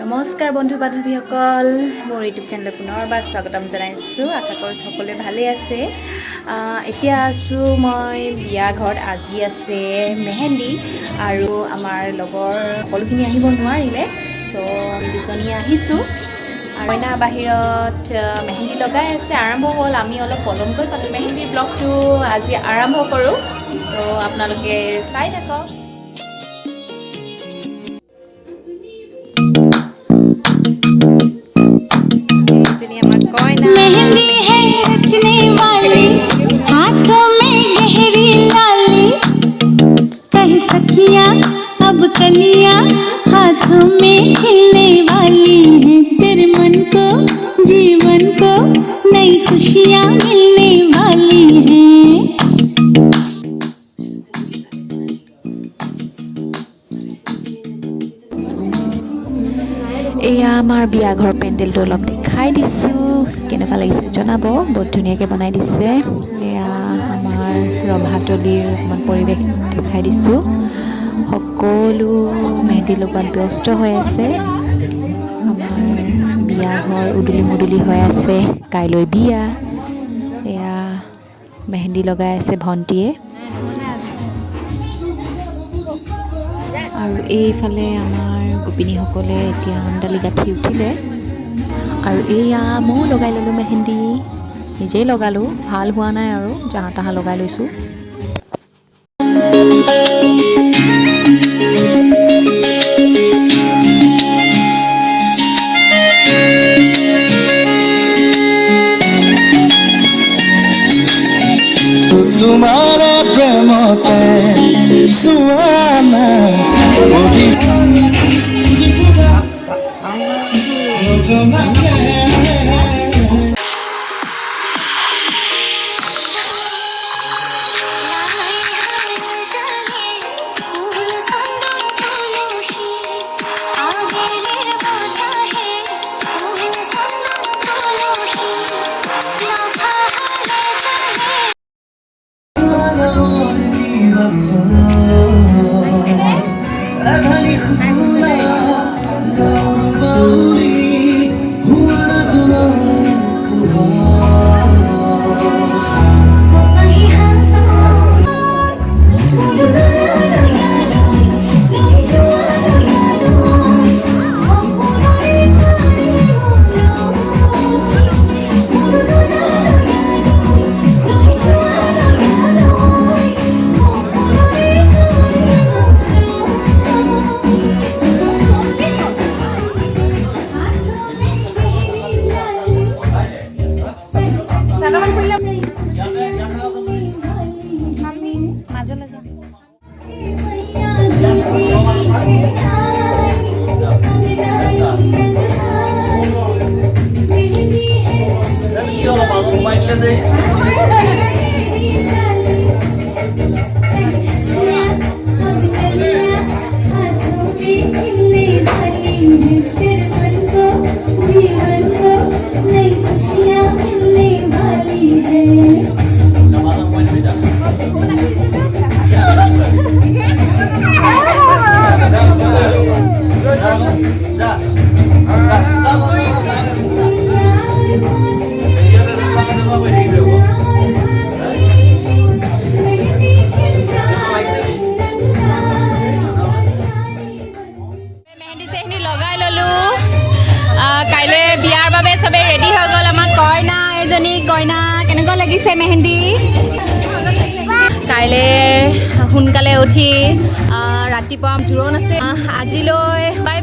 নমস্কাৰ বন্ধু বান্ধৱীসকল, মোৰ ইউটিউব চেনেলত পুনৰবাৰ স্বাগতম জনাইছোঁ। আশা কৰোঁ সকলোৱে ভালেই আছে। এতিয়া আছোঁ মই বিয়া ঘৰত। আজি আছে মেহেন্দি আৰু আমাৰ লগৰ সকলোখিনি আহিব নোৱাৰিলে, চ' আমি দুজনী আহিছোঁ। কইনা বাহিৰত মেহেন্দি লগাই আছে, আৰম্ভ হ'ল। আমি অলপ পলমকৈ পালোঁ মেহেন্দিৰ ব্লগটো আজি আৰম্ভ কৰোঁ, ত' আপোনালোকে চাই থাকক। मेहंदी है रचने वाली, हाथों में गहरी लाली, कह सखियां अब कलियां हाथों में खिलने वाली हैं। तेरे मन को जीवन को नई खुशियां मिलने वाली हैं। এয়া আমাৰ বিয়া ঘৰ পেণ্ডেলটো অলপ দেখাই দিছোঁ, কেনেকুৱা লাগিছে জনাব। বহুত ধুনীয়াকৈ বনাই দিছে। এয়া আমাৰ ৰভাতলিৰ অকণমান পৰিৱেশ দেখাই দিছোঁ। সকলো মেহেন্দি লগোৱাত ব্যস্ত হৈ আছে। আমাৰ বিয়া ঘৰ উদুলি মুদুলি হৈ আছে, কাইলৈ বিয়া। এয়া মেহেন্দি লগাই আছে ভণ্টিয়ে, আৰু এইফালে আমাৰ গোপিনীসকলে এতিয়া আমডালি গাঁঠি উঠিলে। আৰু এয়া ময়ো লগাই ল'লোঁ মেহেন্দি, নিজেই লগালোঁ, ভাল হোৱা নাই আৰু জাহা তাহা লগাই লৈছোঁ। তোমাৰ প্ৰেমতে সুয়ানা কাইলৈ বিয়াৰ বাবে চবেই ৰেডি হৈ গ'ল। আমাৰ কইনা এজনী, কইনা কেনেকুৱা লাগিছে মেহেন্দি? কাইলৈ সোনকালে উঠি ৰাতিপুৱা জোৰোণ আছে। আজিলৈ বাই